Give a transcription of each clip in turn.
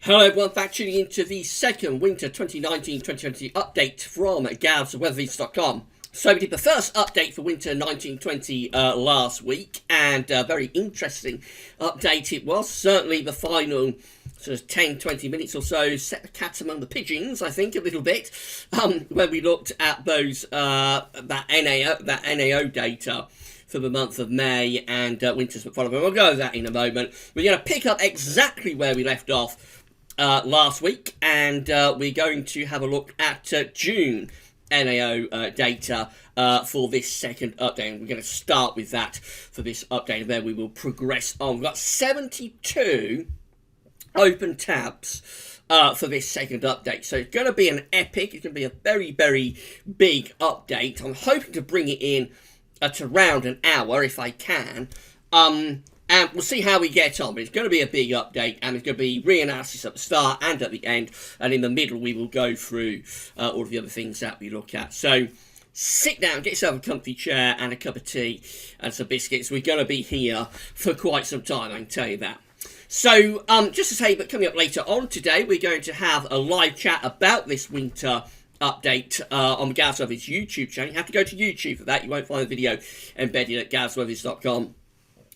Hello everyone, back tuning into the second winter 2019-2020 update from GWV.com. So we did the first update for winter 1920 last week, and a very interesting update it was. Certainly the final sort of 10-20 minutes or so set the cat among the pigeons, I think, a little bit, when we looked at those that NAO data for the month of May and winters that follow. We'll go over that in a moment. We're going to pick up exactly where we left off last week, and we're going to have a look at June NAO data for this second update. And we're going to start with that for this update, and then we will progress on. We've got 72 open tabs for this second update, so it's going to be an epic. It's going to be a very, very big update. I'm hoping to bring it in at around an hour if I can. And we'll see how we get on. But it's going to be a big update, and it's going to be reanalysis at the start and at the end. And in the middle, we will go through all of the other things that we look at. So sit down, get yourself a comfy chair and a cup of tea and some biscuits. We're going to be here for quite some time, I can tell you that. So just to say, but coming up later on today, we're going to have a live chat about this winter update on GWV's YouTube channel. You have to go to YouTube for that. You won't find the video embedded at GWV.com.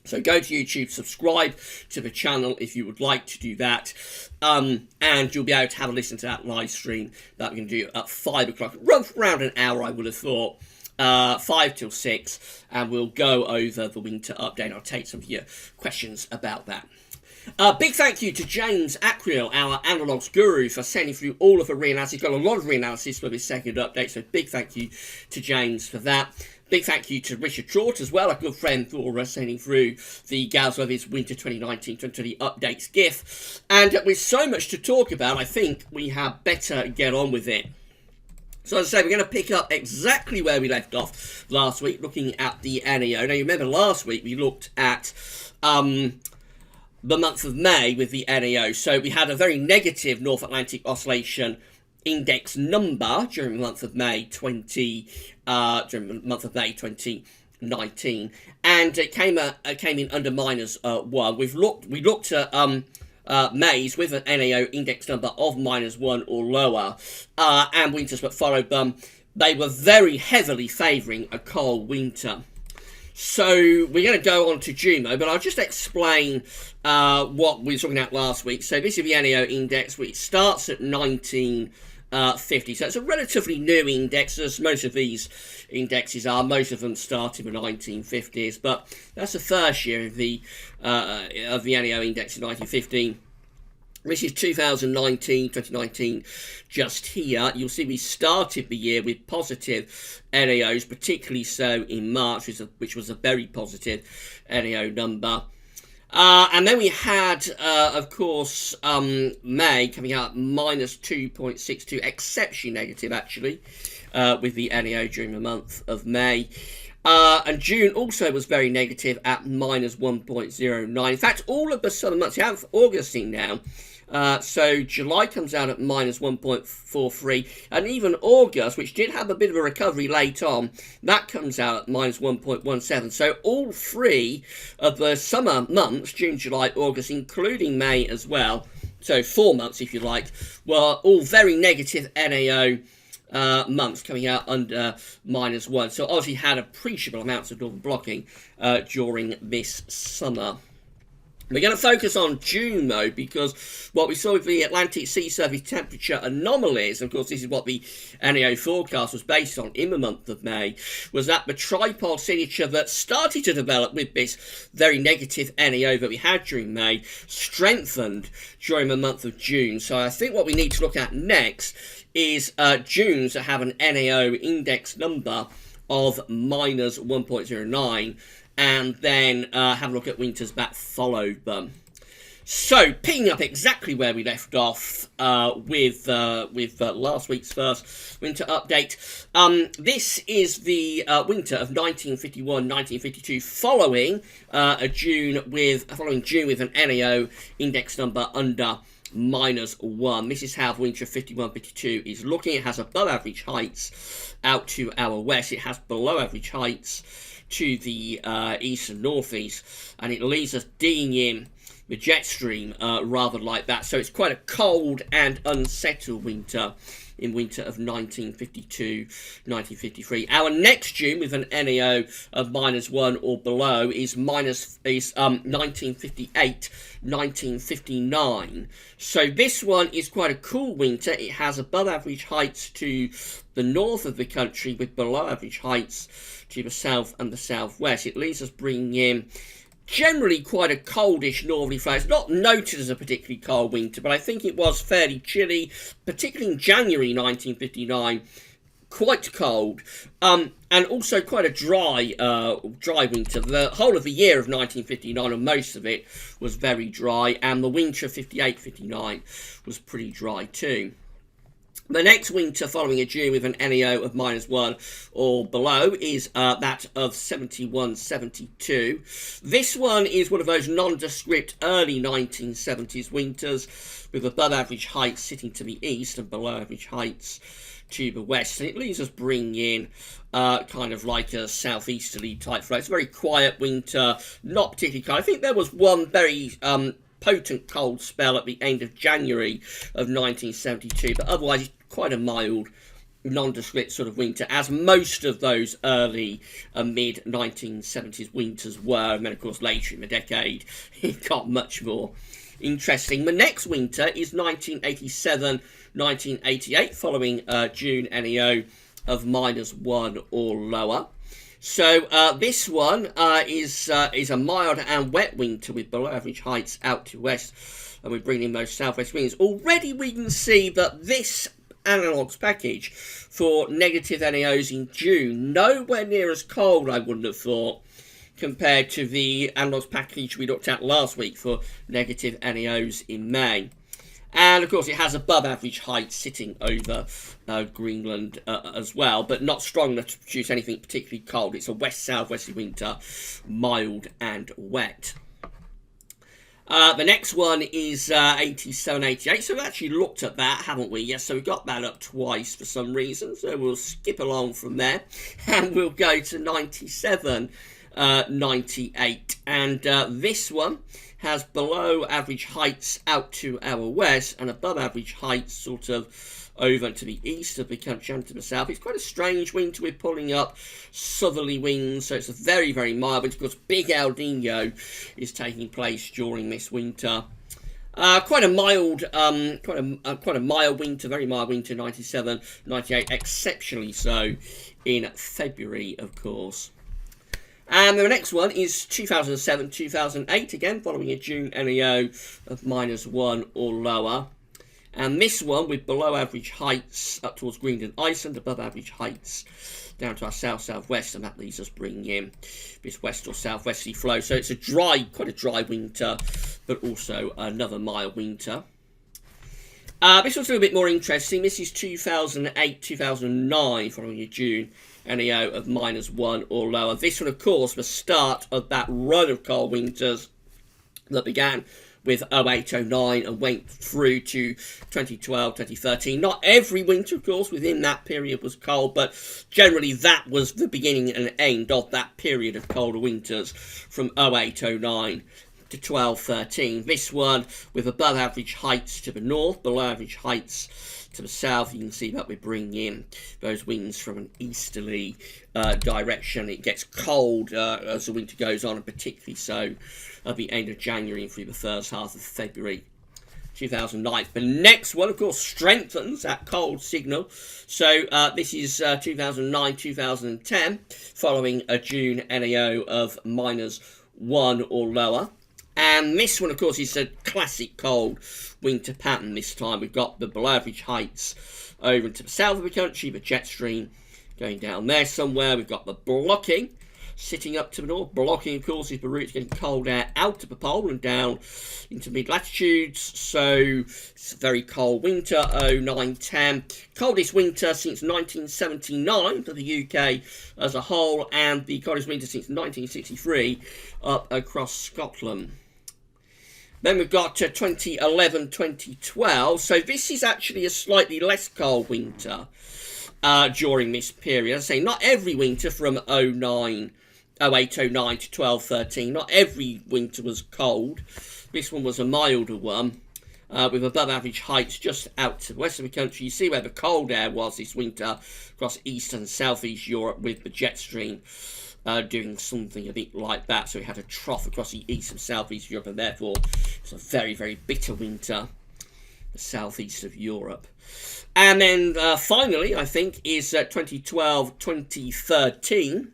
So go to YouTube, subscribe to the channel if you would like to do that, and you'll be able to have a listen to that live stream that we're going to do at 5 o'clock. Run for around an hour, I would have thought, 5 till 6, and we'll go over the winter update. I'll take some of your questions about that. Big thank you to James Acriel, our Analogs guru, for sending through all of the reanalysis. He's got a lot of reanalysis for this second update, so big thank you to James for that. Big thank you to Richard Trott as well, a good friend for us, sending through the GWV's Winter 2019-2020 updates GIF. And with so much to talk about, I think we had better get on with it. So as I say, we're going to pick up exactly where we left off last week, looking at the NAO. Now, you remember last week we looked at the month of May with the NAO. So we had a very negative North Atlantic Oscillation Index number during the month of May 2019, and it came in under -1. We looked at May's with an NAO index number of -1 or lower, and winters that followed them. They were very heavily favouring a cold winter. So we're going to go on to June, though, but I'll just explain what we were talking about last week. So this is the NAO index, which starts at 1950. So it's a relatively new index, as most of these indexes are. Most of them started in the 1950s, but that's the first year of the NAO index in 1915. This is 2019, just here. You'll see we started the year with positive NAOs, particularly so in March, which was a very positive NAO number. And then we had, of course, May coming out -2.62, exceptionally negative, actually, with the NAO during the month of May. And June also was very negative at -1.09. In fact, all of the southern months, you have August in now. So July comes out at -1.43, and even August, which did have a bit of a recovery late on, that comes out at -1.17. So all three of the summer months, June, July, August, including May as well, so 4 months if you like, were all very negative NAO months, coming out under -1. So obviously had appreciable amounts of northern blocking during this summer. We're going to focus on June, though, because what we saw with the Atlantic sea surface temperature anomalies, and of course this is what the NAO forecast was based on in the month of May, was that the tripod signature that started to develop with this very negative NAO that we had during May strengthened during the month of June. So I think what we need to look at next is Junes that have an NAO index number of -1.09, and then have a look at winters that followed them. So, picking up exactly where we left off with last week's first winter update. This is the winter of 1951-1952, following June with an NAO index number under -1. This is how winter 51-52 is looking. It has above average heights out to our west. It has below average heights to the east and northeast, and it leaves us digging in the jet stream rather like that. So it's quite a cold and unsettled winter in winter of 1952-1953. Our next June with an NAO of -1 or below is 1958-1959. So this one is quite a cool winter. It has above average heights to the north of the country with below average heights to the south and the southwest. It leaves us bringing in generally quite a coldish northerly flow. It's not noted as a particularly cold winter, but I think it was fairly chilly, particularly in January 1959, quite cold, and also quite a dry winter. The whole of the year of 1959, or most of it, was very dry, and the winter of 58-59 was pretty dry too. The next winter following a June with an NAO of -1 or below is that of 71-72. This one is one of those nondescript early 1970s winters with above average heights sitting to the east and below average heights to the west. And it leaves us bringing in kind of like a southeasterly type flow. It's a very quiet winter, not particularly cold. I think there was one very potent cold spell at the end of January of 1972, but otherwise it's quite a mild, nondescript sort of winter, as most of those early mid-1970s winters were. And then, of course, later in the decade, it got much more interesting. The next winter is 1987-1988, following June NAO of -1 or lower. So this one is a mild and wet winter with below average heights out to west, and we bring in those southwest winds. Already we can see that this analogues package for negative NAOs in June, nowhere near as cold, I wouldn't have thought, compared to the analogues package we looked at last week for negative NAOs in May. And, of course, it has above average height sitting over Greenland as well, but not strong enough to produce anything particularly cold. It's a west-southwesterly winter, mild and wet. The next one is 87-88, so we've actually looked at that, haven't we? Yes, so we got that up twice for some reason, so we'll skip along from there, and we'll go to 97-98, and this one has below average heights out to our west and above average heights sort of over to the east of the country and to the south. It's quite a strange winter. We're pulling up southerly winds, so it's a very, very mild winter. Of course, big El Nino is taking place during this winter. Quite a mild winter, very mild winter, 97-98, exceptionally so in February, of course. And the next one is 2007-2008, again, following a June NAO of -1 or lower. And this one with below average heights up towards Greenland, Iceland, above average heights down to our south-southwest, and that leaves us bringing in this west or southwesterly flow. So it's quite a dry winter, but also another mild winter. This one's a little bit more interesting. This is 2008-2009, following a June NAO of -1 or lower. This one, of course, the start of that run of cold winters that began with 2008-09 and went through to 2012-2013. Not every winter, of course, within that period was cold, but generally that was the beginning and end of that period of colder winters from 2008-09 to 12-13. This one with above average heights to the north, below average heights to the south. You can see that we're bringing in those winds from an easterly direction. It gets cold as the winter goes on, and particularly so at the end of January and through the first half of February 2009. The next one, of course, strengthens that cold signal. So this is 2009-2010, following a June NAO of -1 or lower. And this one, of course, is a classic cold winter pattern this time. We've got the below average heights over to the south of the country, the jet stream going down there somewhere. We've got the blocking sitting up to the north. Blocking, of course, is the route getting cold air out of the pole and down into mid-latitudes. So it's a very cold winter, 09-10. Coldest winter since 1979 for the UK as a whole, and the coldest winter since 1963 up across Scotland. Then we've got 2011-2012. So this is actually a slightly less cold winter during this period. As I say, not every winter from 08-09 to 12-13. Not every winter was cold. This one was a milder one, with above average heights just out to the west of the country. You see where the cold air was this winter across east and southeast Europe, with the jet stream doing something a bit like that. So we had a trough across the east and southeast Europe, and therefore it's a very, very bitter winter, the southeast of Europe. And then finally, I think, is 2012-2013.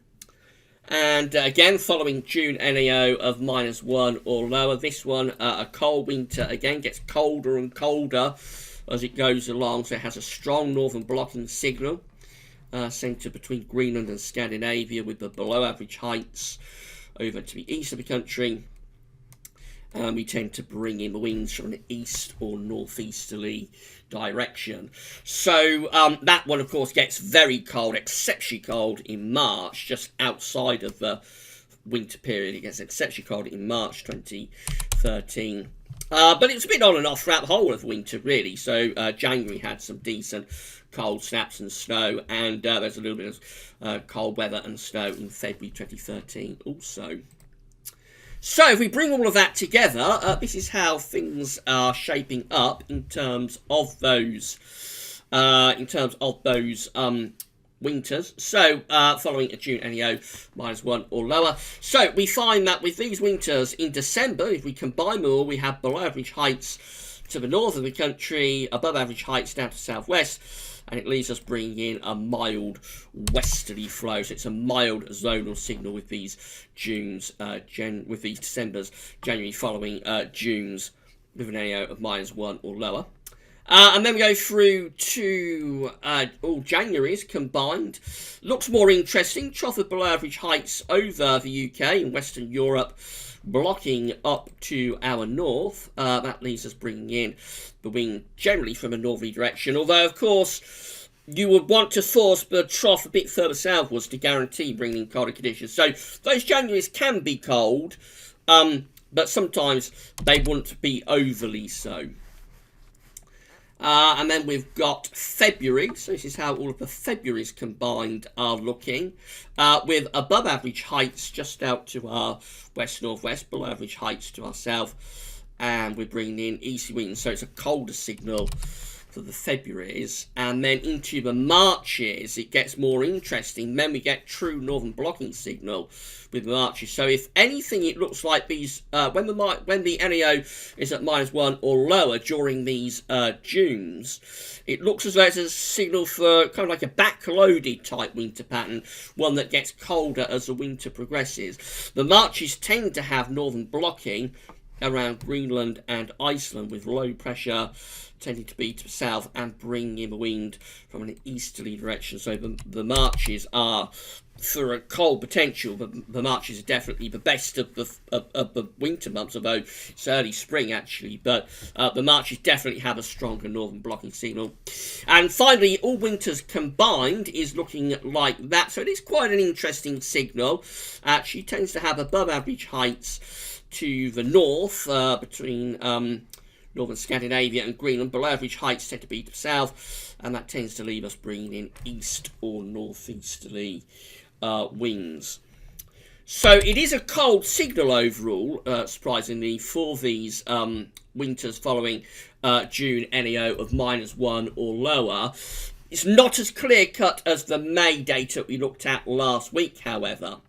And again, following June NAO of -1 or lower. This one, a cold winter, again, gets colder and colder as it goes along. So it has a strong northern blocking signal, centred between Greenland and Scandinavia, with the below average heights over to the east of the country. We tend to bring in the winds from an east or northeasterly direction. So that one, of course, gets very cold, exceptionally cold in March, just outside of the winter period. It gets exceptionally cold in March 2013. But it's been on and off throughout the whole of winter, really. So January had some decent cold snaps and snow, and there's a little bit of cold weather and snow in February 2013 also. So if we bring all of that together, this is how things are shaping up in terms of those winters. So following a June NEO -1 or lower. So we find that with these winters in December, if we combine them all, we have below average heights to the north of the country, above average heights down to southwest, and it leaves us bringing in a mild westerly flow. So it's a mild zonal signal with these with these Decembers, January following Junes with an NAO of -1 or lower. And then we go through to all Januaries combined. Looks more interesting. Trough of below average heights over the UK and Western Europe, blocking up to our north. That leaves us bringing in the wind generally from a northerly direction. Although, of course, you would want to force the trough a bit further southwards to guarantee bringing in colder conditions. So those Januaries can be cold, but sometimes they wouldn't be overly so. And then we've got February. So this is how all of the Februaries combined are looking, with above average heights just out to our west-northwest, below average heights to our south, and we're bringing in easterly winds. So it's a colder signal for the Februaries. And then into the Marches, it gets more interesting. Then we get true northern blocking signal with the Marches. So if anything, it looks like these when the NAO is at -1 or lower during these Junes, it looks as though it's a signal for kind of like a backloaded type winter pattern, one that gets colder as the winter progresses. The Marches tend to have northern blocking around Greenland and Iceland, with low pressure tending to be to the south and bring in the wind from an easterly direction. So the Marches are, for a cold potential, the Marches are definitely the best of the winter months, although it's early spring actually. But the Marches definitely have a stronger northern blocking signal. And finally, all winters combined is looking like that. So it is quite an interesting signal. Actually tends to have above average heights to the north, between northern Scandinavia and Greenland. Below average heights tend to be to the south, and that tends to leave us bringing in east or northeasterly winds. So it is a cold signal overall, surprisingly, for these winters following June NAO of -1 or lower. It's not as clear-cut as the May data we looked at last week, however.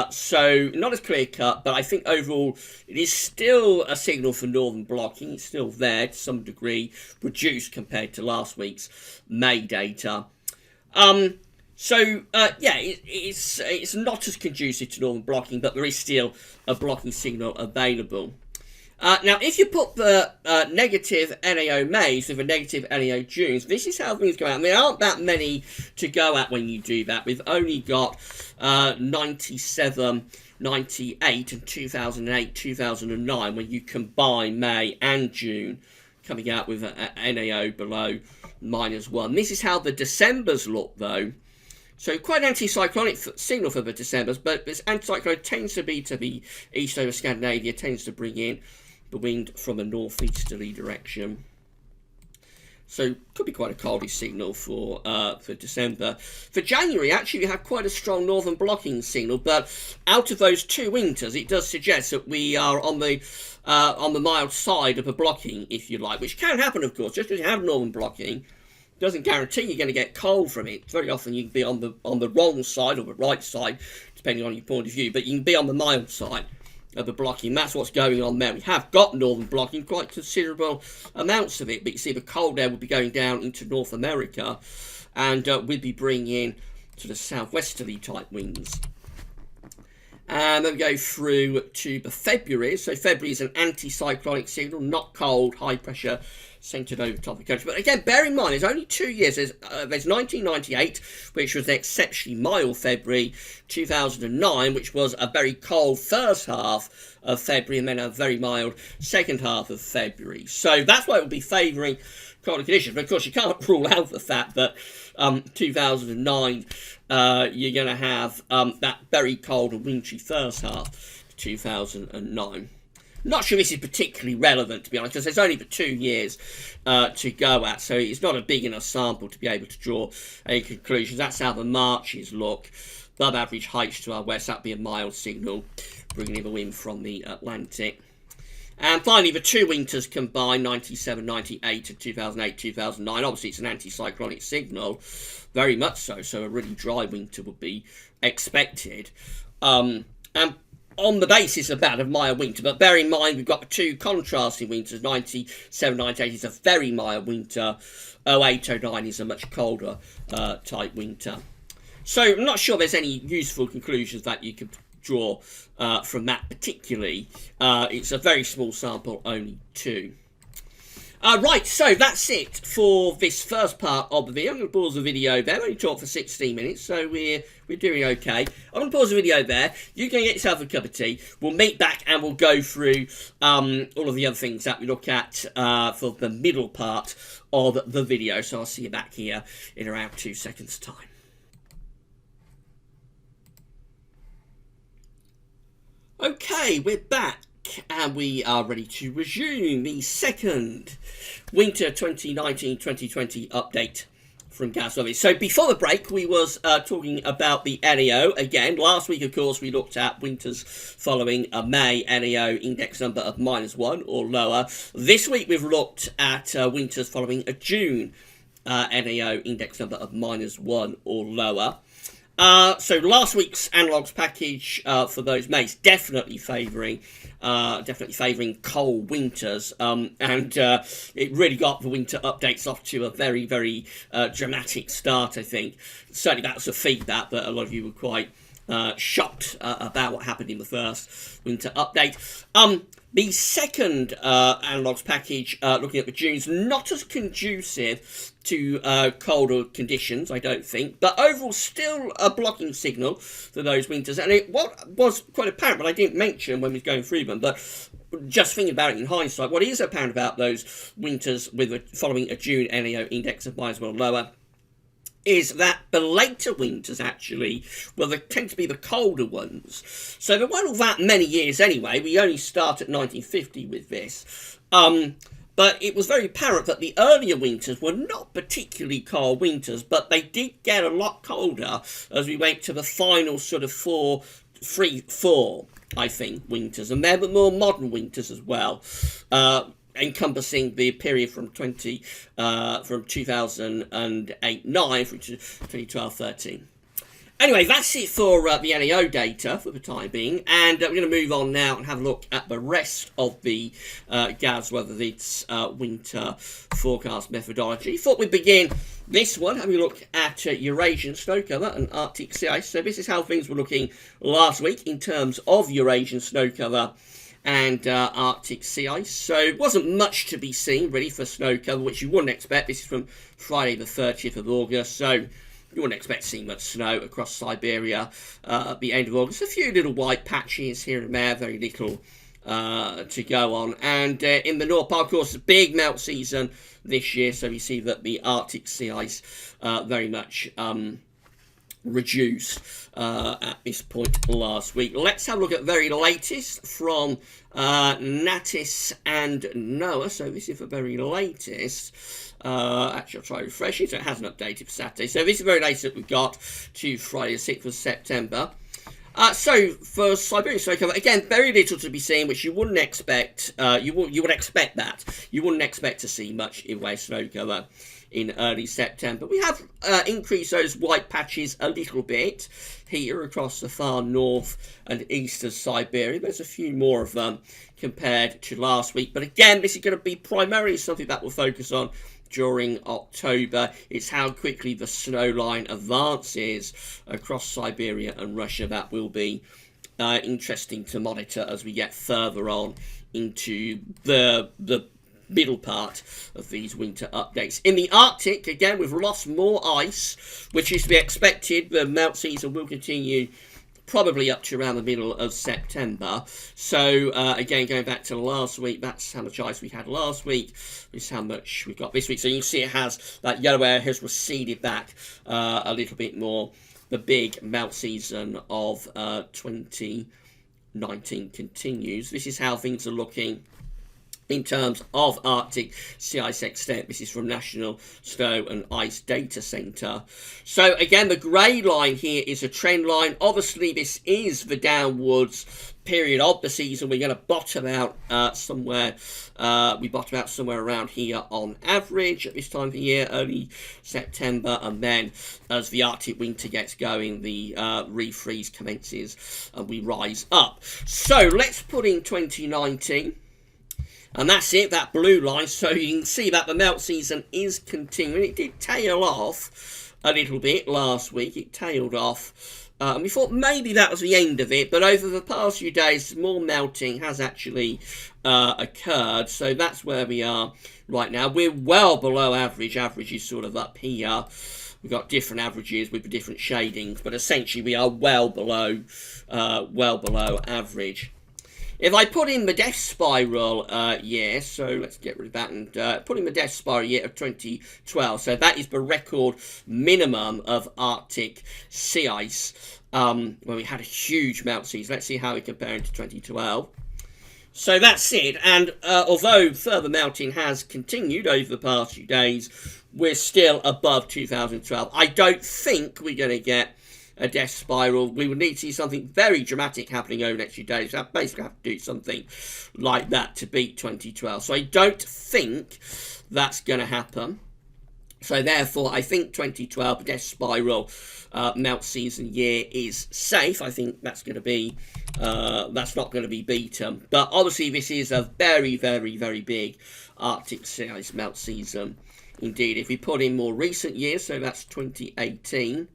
So not as clear cut, but I think overall it is still a signal for northern blocking. It's still there to some degree, reduced compared to last week's May data. It's not as conducive to northern blocking, but there is still a blocking signal available. Now, if you put the negative NAO Mays with a negative NAO Junes, this is how things go out. And there aren't that many to go at when you do that. We've only got 97, 98, and 2008, 2009, when you combine May and June, coming out with a NAO below -1. This is how the Decembers look, though. So quite an anticyclonic signal for the Decembers, but this anticyclone tends to be to the east over Scandinavia, tends to bring in the wind from a northeasterly direction. So could be quite a coldish signal for December. For January, actually, we have quite a strong northern blocking signal, but out of those two winters, it does suggest that we are on the mild side of a blocking, if you like, which can happen, of course. Just because you have northern blocking doesn't guarantee you're going to get cold from it. Very often you can be on the wrong side or the right side, depending on your point of view, but you can be on the mild side of the blocking. That's what's going on there. We have got northern blocking, quite considerable amounts of it, but you see the cold air will be going down into North America, and we'll be bringing in sort of southwesterly type winds. And then we go through to the February. So February is an anticyclonic signal, not cold, high pressure, centred over top of the country. But again, bear in mind, there's only 2 years. There's 1998, which was an exceptionally mild February, 2009, which was a very cold first half of February, and then a very mild second half of February. So that's why it will be favouring colder conditions. But of course, you can't rule out the fact that 2009, you're going to have that very cold and wintry first half of 2009. Not sure this is particularly relevant, to be honest, because there's only the 2 years to go at, so it's not a big enough sample to be able to draw any conclusions. That's how the Marches look. Above average heights to our west, that'd be a mild signal, bringing in the wind from the Atlantic. And finally, the two winters combined, 97, 98 and 2008, 2009. Obviously, it's an anticyclonic signal, very much so. So a really dry winter would be expected. And on the basis of that, of mild winter. But bear in mind, we've got the two contrasting winters. 97, 98 is a very mild winter. 08, 09 is a much colder type winter. So I'm not sure there's any useful conclusions that you could draw from that particularly. It's a very small sample, only 2. Right, so that's it for this first part of the video. I'm going to pause the video there. I only talked for 16 minutes, so we're doing okay. I'm going to pause the video there. You can get yourself a cup of tea. We'll meet back and we'll go through all of the other things that we look at for the middle part of the video. So I'll see you back here in around 2 seconds' time. Okay, we're back and we are ready to resume the second winter 2019-2020 update from GWV. So before the break, we was talking about the NAO. Again, last week, of course, we looked at winters following a May NAO index number of -1 or lower. This week, we've looked at winters following a June NAO index number of -1 or lower. So last week's analogues package for those Mays definitely favouring cold winters, and it really got the winter updates off to a very, very dramatic start. I think certainly that's the feedback, but a lot of you were quite shocked about what happened in the first winter update. The second analogues package, looking at the June's, not as conducive to colder conditions, I don't think, but overall still a blocking signal for those winters. And it was quite apparent, but I didn't mention when we was going through them, but just thinking about it in hindsight, what is apparent about those winters following a June NAO index of -1 or lower is that the later winters actually, well, they tend to be the colder ones. So there weren't all that many years anyway. We only start at 1950 with this. But it was very apparent that the earlier winters were not particularly cold winters, but they did get a lot colder as we went to the final sort of 3, 4, I think, winters. And they were more modern winters as well. Encompassing the period from 2008-9 through to 2012-13. Anyway, that's it for the NAO data for the time being, and we're going to move on now and have a look at the rest of the GAVs, whether it's winter forecast methodology. Thought we'd begin this one having a look at Eurasian snow cover and Arctic sea ice. So this is how things were looking last week in terms of Eurasian snow cover and Arctic sea ice. So it wasn't much to be seen really for snow cover, which you wouldn't expect. This is from Friday the 30th of August, so you wouldn't expect to see much snow across Siberia at the end of August. A few little white patches here and there, very little to go on. And in the North Pole, of course, a big melt season this year, so we see that the Arctic sea ice very much reduce at this point last week. Let's have a look at very latest from Natis and Noah. So this is the very latest. Actually, I'll try refreshing, so it hasn't updated for Saturday. So this is the very latest that we've got to Friday the 6th of September. So for Siberian snow cover, again, very little to be seen, which you wouldn't expect. You would expect that. You wouldn't expect to see much in way snow cover in early September. We have increased those white patches a little bit here across the far north and east of Siberia. There's a few more of them compared to last week. But again, this is going to be primarily something that we'll focus on during October. It's how quickly the snow line advances across Siberia and Russia that will be interesting to monitor as we get further on into the middle part of these winter updates. In the Arctic, again, we've lost more ice, which is to be expected. The melt season will continue probably up to around the middle of September. So, again, going back to last week, that's how much ice we had last week. This is how much we've got this week. So you can see it has, that yellow area has receded back a little bit more. The big melt season of 2019 continues. This is how things are looking in terms of Arctic sea ice extent. This is from National Snow and Ice Data Centre. So again, the grey line here is a trend line. Obviously, this is the downwards period of the season. We're going to bottom out somewhere. We bottom out somewhere around here on average at this time of the year, early September, and then as the Arctic winter gets going, the refreeze commences and we rise up. So let's put in 2019. And that's it, that blue line. So you can see that the melt season is continuing. It did tail off a little bit last week. It tailed off. And we thought maybe that was the end of it. But over the past few days, more melting has actually occurred. So that's where we are right now. We're well below average. Average is sort of up here. We've got different averages with different shadings. But essentially, we are well below average. If I put in the death spiral year, so let's get rid of that and put in the death spiral year of 2012. So that is the record minimum of Arctic sea ice when we had a huge melt season. Let's see how we compare it to 2012. So that's it. And although further melting has continued over the past few days, we're still above 2012. I don't think we're going to get a death spiral. We would need to see something very dramatic happening over the next few days. I basically have to do something like that to beat 2012. So I don't think that's going to happen. So therefore, I think 2012 death spiral melt season year is safe. I think that's going to be that's not going to be beaten. But obviously, this is a very, very, very big Arctic sea ice melt season indeed. If we put in more recent years, so that's 2018.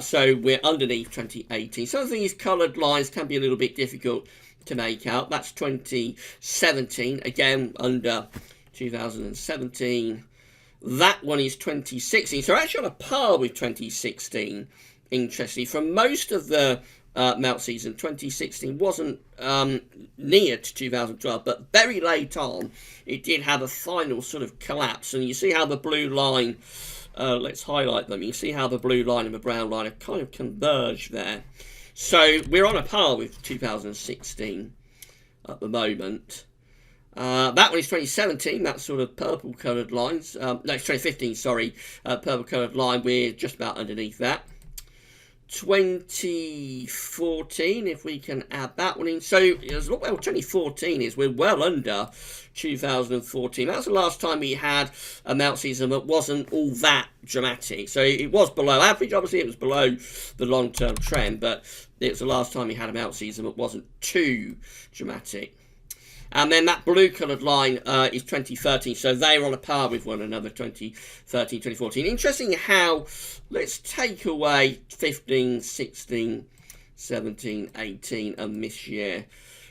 So we're underneath 2018. Some of these coloured lines can be a little bit difficult to make out. That's 2017, again under 2017. That one is 2016. So we're actually on a par with 2016, interestingly. For most of the melt season, 2016 wasn't near to 2012, but very late on, it did have a final sort of collapse. And you see how the blue line... let's highlight them. You can see how the blue line and the brown line have kind of converged there. So we're on a par with 2016 at the moment. That one is 2017, that sort of purple coloured lines. No, it's 2015, sorry. Purple coloured line, we're just about underneath that. 2014, if we can add that one in. So, well, 2014 is, we're well under 2014. That's the last time we had a melt season that wasn't all that dramatic. So it was below average, obviously it was below the long-term trend, but it was the last time we had a melt season that wasn't too dramatic. And then that blue coloured line is 2013, so they're on a par with one another, 2013, 2014. Interesting how, let's take away 15, 16, 17, 18 and this year.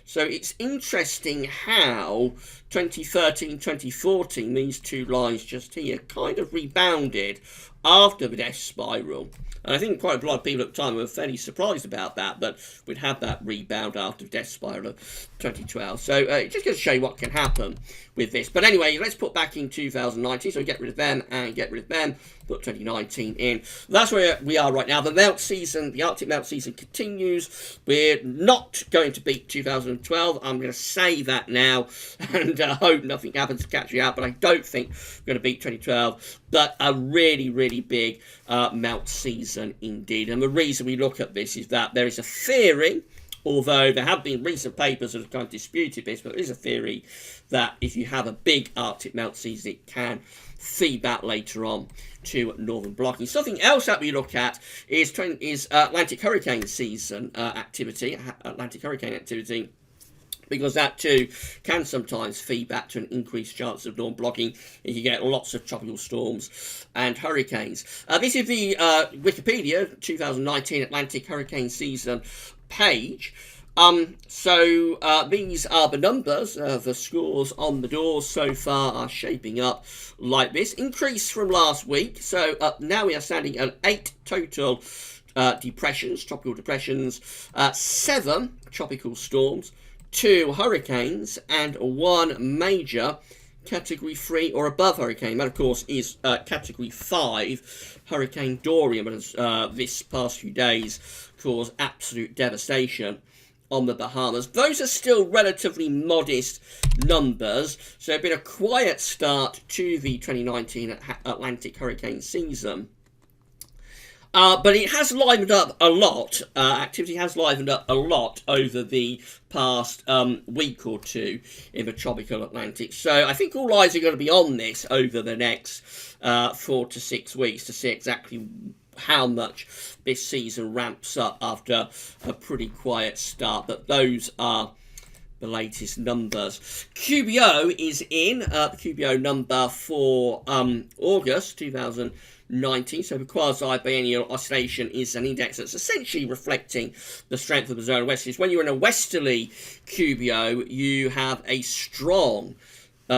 So it's interesting how 2013, 2014, these two lines just here kind of rebounded after the death spiral. And I think quite a lot of people at the time were fairly surprised about that, but we'd had that rebound after the death spiral of 2012. So it just goes to show you what can happen with this. But anyway, let's put back in 2019. So get rid of them and get rid of them. Put 2019 in. That's where we are right now. The melt season, the Arctic melt season continues. We're not going to beat 2012. I'm going to say that now and hope nothing happens to catch you out. But I don't think we're going to beat 2012. But a really, really big melt season indeed. And the reason we look at this is that there is a theory, although there have been recent papers that have kind of disputed this, but there is a theory that if you have a big Arctic melt season, it can feed back later on to northern blocking. Something else that we look at is Atlantic hurricane season activity, because that too can sometimes feed back to an increased chance of northern blocking if you get lots of tropical storms and hurricanes. This is the Wikipedia 2019 Atlantic hurricane season page. So these are the numbers. The scores on the doors so far are shaping up like this. Increase from last week. So now we are standing at 8 total depressions, tropical depressions, 7 tropical storms, 2 hurricanes, and 1 major Category 3 or above hurricane. That, of course, is Category 5 Hurricane Dorian, but has this past few days caused absolute devastation on the Bahamas. Those are still relatively modest numbers, so it's been a quiet start to the 2019 Atlantic hurricane season. But it has livened up a lot. Activity has livened up a lot over the past week or two in the tropical Atlantic. So I think all eyes are going to be on this over the next 4 to 6 weeks to see exactly how much this season ramps up after a pretty quiet start. But those are the latest numbers. QBO is in, the QBO number for August 2019. So the quasi-biennial oscillation is an index that's essentially reflecting the strength of the zone of westerlies. When you're in a westerly QBO, you have a strong,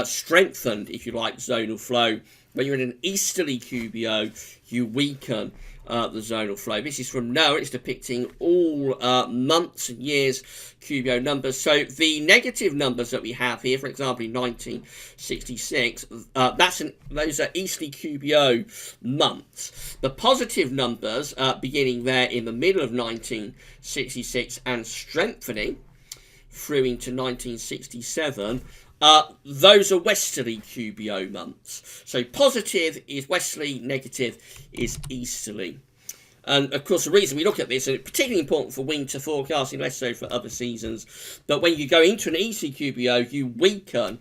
strengthened, if you like, zonal flow. When you're in an easterly QBO, you weaken the zonal flow. This is from NOAA. It's depicting all months and years QBO numbers. So the negative numbers that we have here, for example, in 1966, those are easterly QBO months. The positive numbers beginning there in the middle of 1966 and strengthening through into 1967. Those are westerly QBO months. So positive is westerly, negative is easterly. And of course, the reason we look at this, and it's particularly important for winter forecasting, less so for other seasons, but when you go into an easterly QBO, you weaken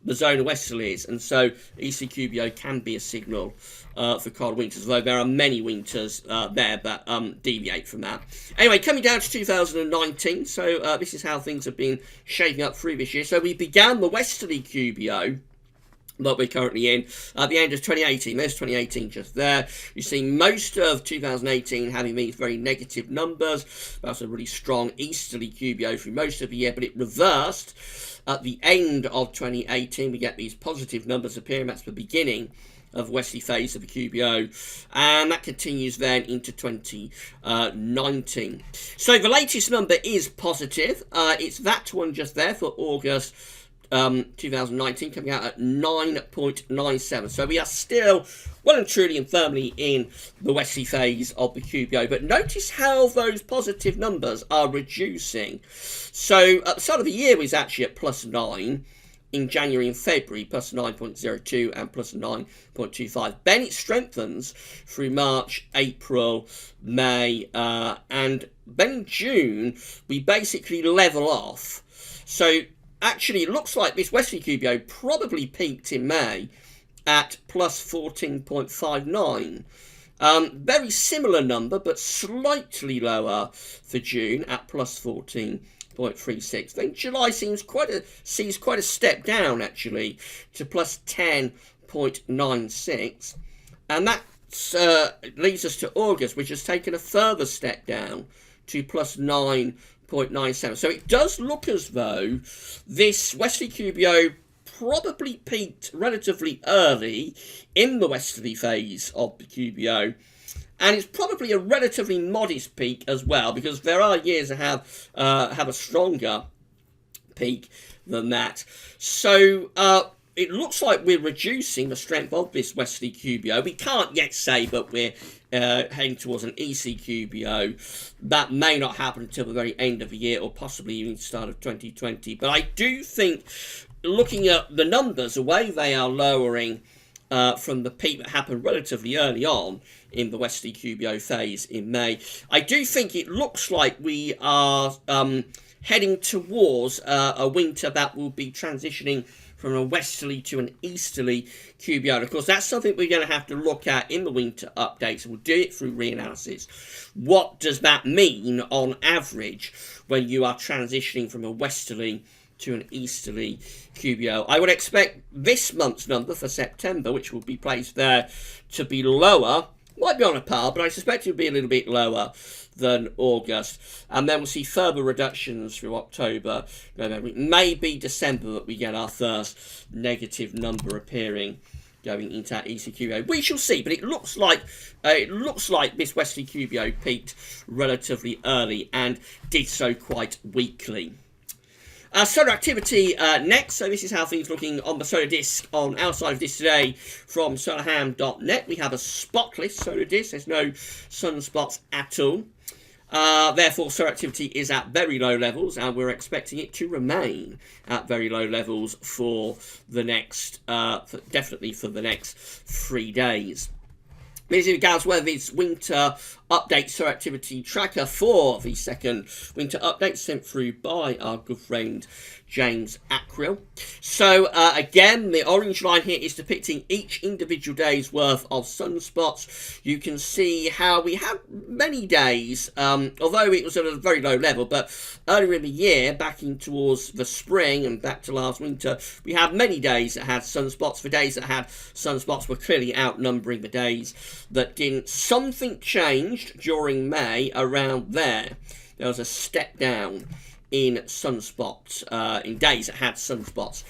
the zone of westerlies, and so easterly QBO can be a signal for cold winters, although there are many winters there that deviate from that. Anyway, coming down to 2019, so this is how things have been shaping up through this year. So we began the westerly QBO that we're currently in at the end of 2018. There's 2018 just there. You see most of 2018 having these very negative numbers. That's a really strong easterly QBO through most of the year, but it reversed at the end of 2018. We get these positive numbers appearing. That's the beginning of westerly phase of the QBO, and that continues then into 2019. So the latest number is positive. It's that one just there for August 2019, coming out at 9.97. So we are still well and truly and firmly in the westerly phase of the QBO. But notice how those positive numbers are reducing. So at the start of the year, it was actually at +9. In January and February, plus 9.02 and plus 9.25. Then it strengthens through March, April, May, and then in June, we basically level off. So actually, it looks like this westerly QBO probably peaked in May at plus 14.59. Very similar number, but slightly lower for June at plus 14.36. Then July sees quite a step down actually to plus 10.96, and that leads us to August, which has taken a further step down to plus 9.07. 0.97. So it does look as though this westerly QBO probably peaked relatively early in the westerly phase of the QBO. And it's probably a relatively modest peak as well, because there are years that have a stronger peak than that. So it looks like we're reducing the strength of this westerly QBO. We can't yet say that we're heading towards an EC QBO. That may not happen until the very end of the year, or possibly even the start of 2020. But I do think, looking at the numbers, the way they are lowering from the peak that happened relatively early on in the westerly QBO phase in May, I do think it looks like we are heading towards a winter that will be transitioning from a westerly to an easterly QBO. And of course, that's something we're going to have to look at in the winter updates. We'll do it through reanalysis. What does that mean on average when you are transitioning from a westerly to an easterly QBO? I would expect this month's number for September, which will be placed there, to be lower. Might be on a par, but I suspect it will be a little bit lower than August. And then we'll see further reductions through October, November. It may be December that we get our first negative number appearing going into that EC QBO. We shall see, but it looks like this westerly QBO peaked relatively early and did so quite weakly. Solar activity next. So this is how things are looking on the solar disk on our side of this today from solarham.net. We have a spotless solar disk. There's no sunspots at all. Therefore, solar activity is at very low levels, and we're expecting it to remain at very low levels for the next, definitely for the next 3 days. This is regards where this winter update solar activity tracker for the second winter update sent through by our good friend James Acrill. So again, the orange line here is depicting each individual day's worth of sunspots. You can see how we had many days, although it was at a very low level, but earlier in the year, back in towards the spring and back to last winter, we had many days that had sunspots. The days that had sunspots were clearly outnumbering the days that didn't. Something changed during May around there. There was a step down in sunspots, in days that had sunspots.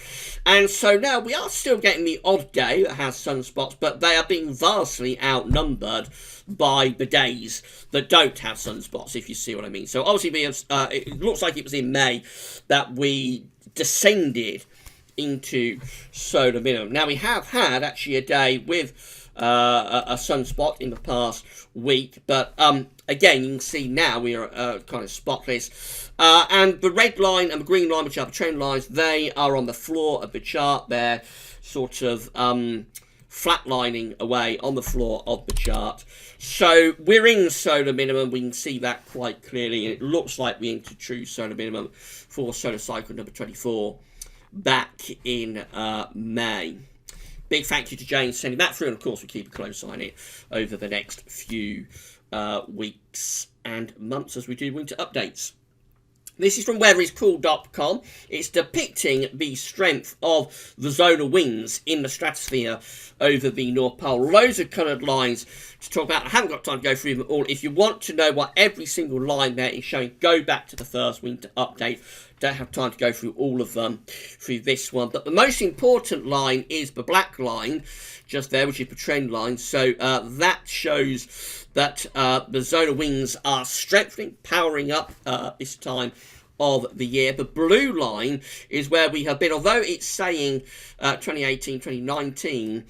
And so now we are still getting the odd day that has sunspots, but they are being vastly outnumbered by the days that don't have sunspots, if you see what I mean. So obviously it looks like it was in May that we descended into solar minimum. Now we have had actually a day with a sunspot in the past week, but again, you can see now we are kind of spotless. And the red line and the green line, which are the trend lines, they are on the floor of the chart. They're sort of flatlining away on the floor of the chart. So we're in solar minimum. We can see that quite clearly. And it looks like we're into true solar minimum for solar cycle number 24 back in May. Big thank you to James sending that through, and of course we'll keep a close eye on it over the next few weeks and months as we do winter updates. This is from weatheriscool.com. It's depicting the strength of the zonal winds in the stratosphere over the North Pole. Loads of coloured lines to talk about. I haven't got time to go through them all. If you want to know what every single line there is showing, go back to the first winter update. Don't have time to go through all of them through this one. But the most important line is the black line just there, which is the trend line. So that shows that the zonal winds are strengthening, powering up this time of the year. The blue line is where we have been, although it's saying 2018, 2019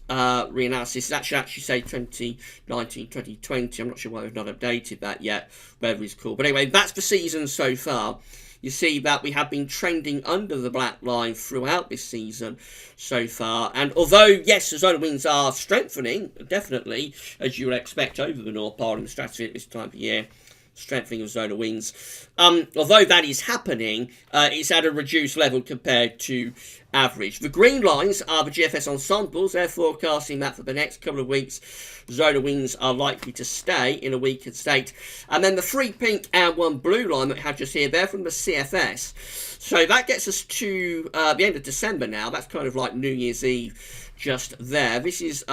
reanalysis, that should actually say 2019, 2020. I'm not sure why we've not updated that yet. Whether it's cool. But anyway, that's the season so far. You see that we have been trending under the black line throughout this season so far. And although, yes, the zonal winds are strengthening, definitely, as you would expect over the North Pole and the stratosphere at this time of year, strengthening of zonal winds. Although that is happening, it's at a reduced level compared to average. The green lines are the GFS ensembles. They're forecasting that for the next couple of weeks, zonal winds are likely to stay in a weaker state. And then the 3 pink and 1 blue line that we have just here, they're from the CFS. So that gets us to the end of December now. That's kind of like New Year's Eve just there. This is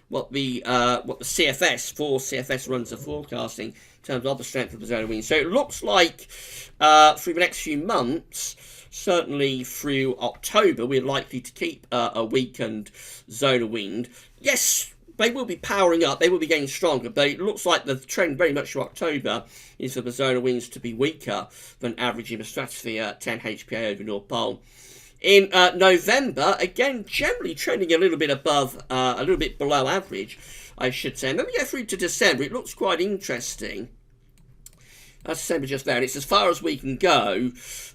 what the CFS runs are forecasting terms of the strength of the zone of wind. So it looks like through the next few months, certainly through October, we're likely to keep a weakened zone of wind. Yes, they will be powering up, they will be getting stronger, but it looks like the trend very much for October is for the zone of winds to be weaker than average in the stratosphere, 10 HPA over North Pole. In November, again, generally trending a little bit above, a little bit below average, I should say. And then we go through to December, it looks quite interesting. That's December just there, and it's as far as we can go.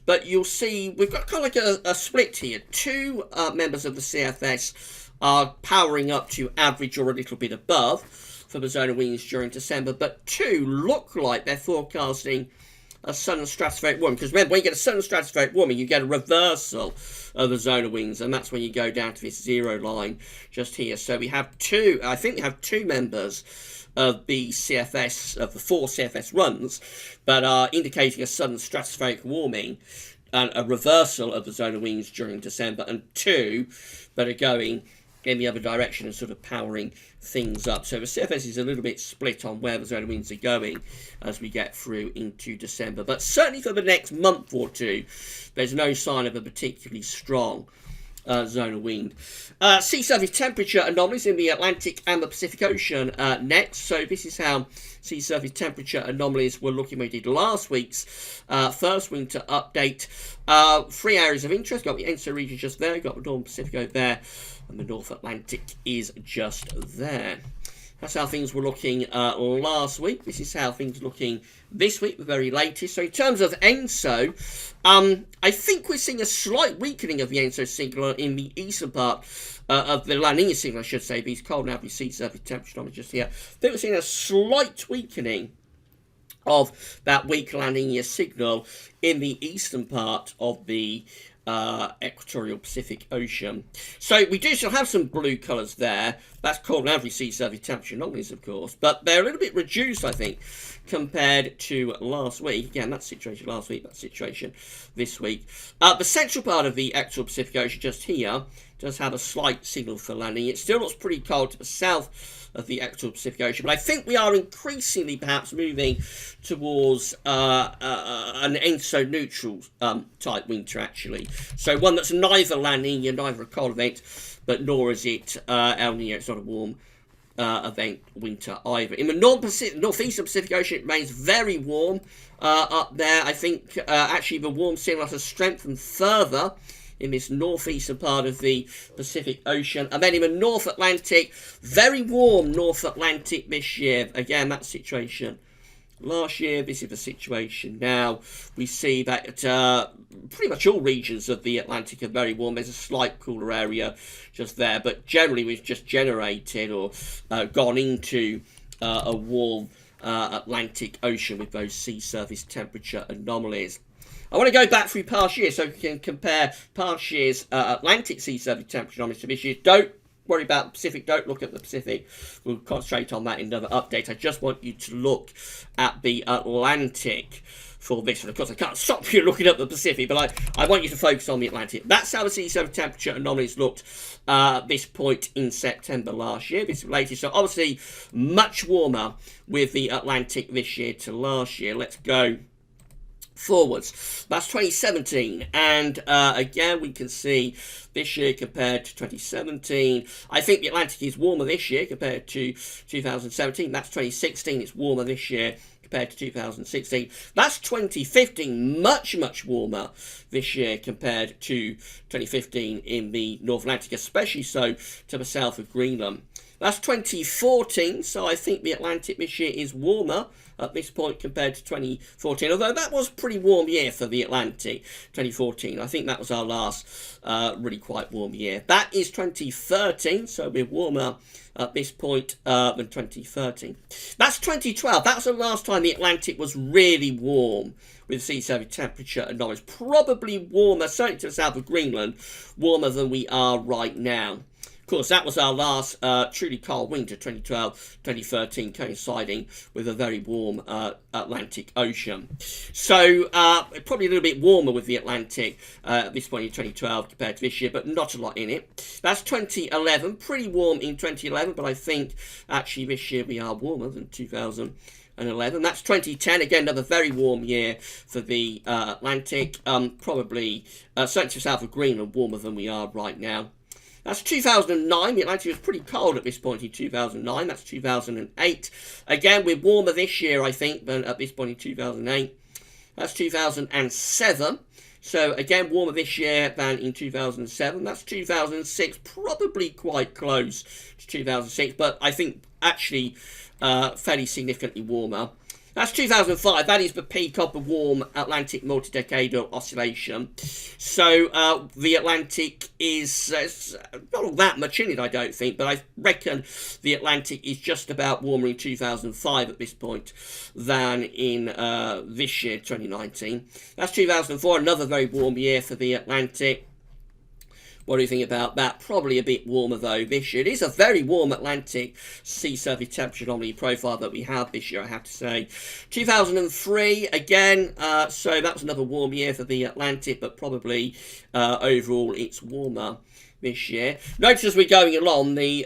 But you'll see we've got kind of like a split here. Two members of the CFS are powering up to average or a little bit above for the zone of winds during December, but two look like they're forecasting a sudden stratospheric warming. Because remember, when you get a sudden stratospheric warming, you get a reversal of the zone of winds, and that's when you go down to this zero line just here. So we have two, I think we have two members of the CFS, of the four CFS runs, but are indicating a sudden stratospheric warming and a reversal of the zone of winds during December, and two that are going in the other direction and sort of powering things up. So the CFS is a little bit split on where the zone of winds are going as we get through into December. But certainly for the next month or two, there's no sign of a particularly strong zone of wind. Sea surface temperature anomalies in the Atlantic and the Pacific Ocean next. So this is how sea surface temperature anomalies were looking when we did last week's first winter update. Three areas of interest. Got the ENSO region just there, got the Northern Pacific over there, and the North Atlantic is just there. That's how things were looking last week. This is how things are looking this week, the very latest. So in terms of ENSO, I think we're seeing a slight weakening of the ENSO signal in the eastern part of the La Nina signal, I should say, these cold and average sea surface temperature numbers just here. I think we're seeing a slight weakening of that weak La Nina signal in the eastern part of the equatorial Pacific Ocean. So we do still have some blue colours there. That's cold and average sea surface temperature anomalies, of course, but they're a little bit reduced, I think, compared to last week. Again, that situation last week, that situation this week. The central part of the equatorial Pacific Ocean, just here, does have a slight signal for La Nina. It still looks pretty cold to the south of the equatorial Pacific Ocean, but I think we are increasingly perhaps moving towards an ENSO neutral type winter, actually. So one that's neither La Nina, neither a cold event, but nor is it El Nino. It's not a warm event winter either. In the northeastern Pacific Ocean, it remains very warm up there. I think actually the warm signal has strengthened further in this northeastern part of the Pacific Ocean. And then in the North Atlantic, very warm North Atlantic this year. Again, that situation last year, this is the situation now. We see that pretty much all regions of the Atlantic are very warm. There's a slight cooler area just there, but generally we've just generated or gone into a warm Atlantic Ocean with those sea surface temperature anomalies. I want to go back through past years so we can compare past year's Atlantic sea surface temperature anomalies to this year. Don't worry about the Pacific. Don't look at the Pacific. We'll concentrate on that in another update. I just want you to look at the Atlantic for this. And of course, I can't stop you looking at the Pacific, but I want you to focus on the Atlantic. That's how the sea surface temperature anomalies looked this point in September last year. This is the latest. So obviously, much warmer with the Atlantic this year to last year. Let's go forwards. That's 2017, and again we can see this year compared to 2017. I think the Atlantic is warmer this year compared to 2017. That's 2016. It's warmer this year compared to 2016. That's 2015. Much warmer this year compared to 2015 in the North Atlantic, especially so to the south of Greenland. That's 2014, so I think the Atlantic this year is warmer at this point compared to 2014, although that was a pretty warm year for the Atlantic, 2014. I think that was our last really quite warm year. That is 2013, so we're warmer at this point than 2013. That's 2012. That was the last time the Atlantic was really warm with sea surface temperature anomalies. Probably warmer, certainly to the south of Greenland, warmer than we are right now. Of course, that was our last truly cold winter, 2012-2013, coinciding with a very warm Atlantic Ocean. So probably a little bit warmer with the Atlantic at this point in 2012 compared to this year, but not a lot in it. That's 2011, pretty warm in 2011, but I think actually this year we are warmer than 2012 That's 2010. Again, another very warm year for the Atlantic. Probably, certainly to south of Greenland, warmer than we are right now. That's 2009. The Atlantic was pretty cold at this point in 2009. That's 2008. Again, we're warmer this year, I think, than at this point in 2008. That's 2007. So, again, warmer this year than in 2007. That's 2006. Probably quite close to 2006, but I think actually fairly significantly warmer. That's 2005. That is the peak of the warm Atlantic multi-decadal oscillation. So the Atlantic is not all that much in it, I don't think, but I reckon the Atlantic is just about warmer in 2005 at this point than in this year, 2019. That's 2004, another very warm year for the Atlantic. What do you think about that? Probably a bit warmer, though, this year. It is a very warm Atlantic sea surface temperature anomaly profile that we have this year, I have to say. 2003, again, so that was another warm year for the Atlantic, but probably overall it's warmer this year. Notice as we're going along, the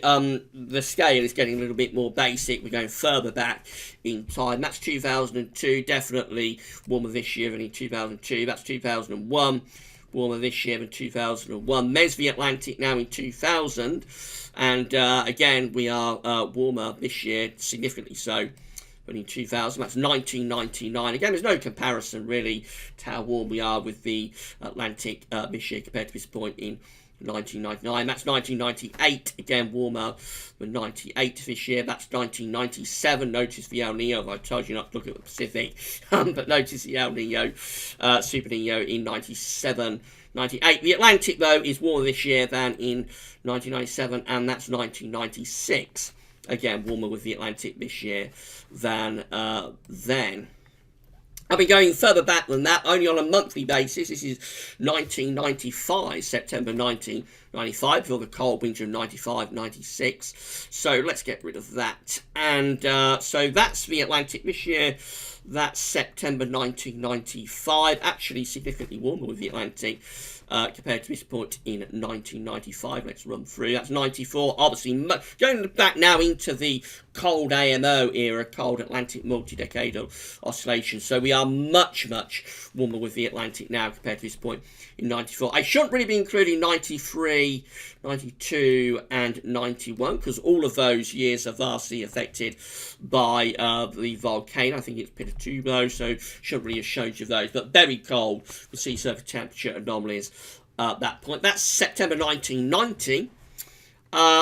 scale is getting a little bit more basic. We're going further back in time. That's 2002, definitely warmer this year than in 2002. That's 2001. Warmer this year than 2001. There's the Atlantic now in 2000, and again we are warmer this year, significantly so, but in 2000. That's 1999. Again, there's no comparison really to how warm we are with the Atlantic this year compared to this point in 1999. That's 1998. Again, warmer than 98 this year. That's 1997. Notice the El Nino. I told you not to look at the Pacific, but notice the El Nino, Super Nino in 97, 98. The Atlantic, though, is warmer this year than in 1997, and that's 1996. Again, warmer with the Atlantic this year than then. I'll be going further back than that, only on a monthly basis. This is 1995, September 1995, before the cold winter of 95, 96. So let's get rid of that. And so that's the Atlantic this year. That's September 1995. Actually, significantly warmer with the Atlantic compared to this point in 1995. Let's run through. That's 94. Obviously, going back now into the cold AMO era, cold Atlantic multi-decadal oscillation. So we are much, much warmer with the Atlantic now compared to this point in 94. I shouldn't really be including 93, 92 and 91 because all of those years are vastly affected by the volcano. I think it's Pinatubo, so shouldn't really have showed you those. But very cold with sea surface temperature anomalies at that point. That's September 1990.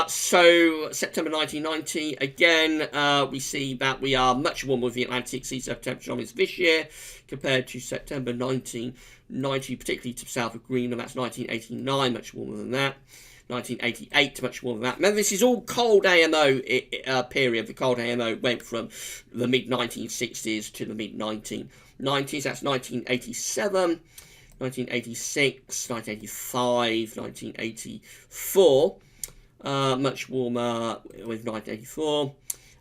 So September 1990, again, we see that we are much warmer with the Atlantic sea surface temperature anomalies this year compared to September 1990, particularly to south of Greenland. That's 1989, much warmer than that. 1988, much warmer than that. Remember, this is all cold AMO period. The cold AMO went from the mid-1960s to the mid-1990s. That's 1987, 1986, 1985, 1984. Much warmer with 1984.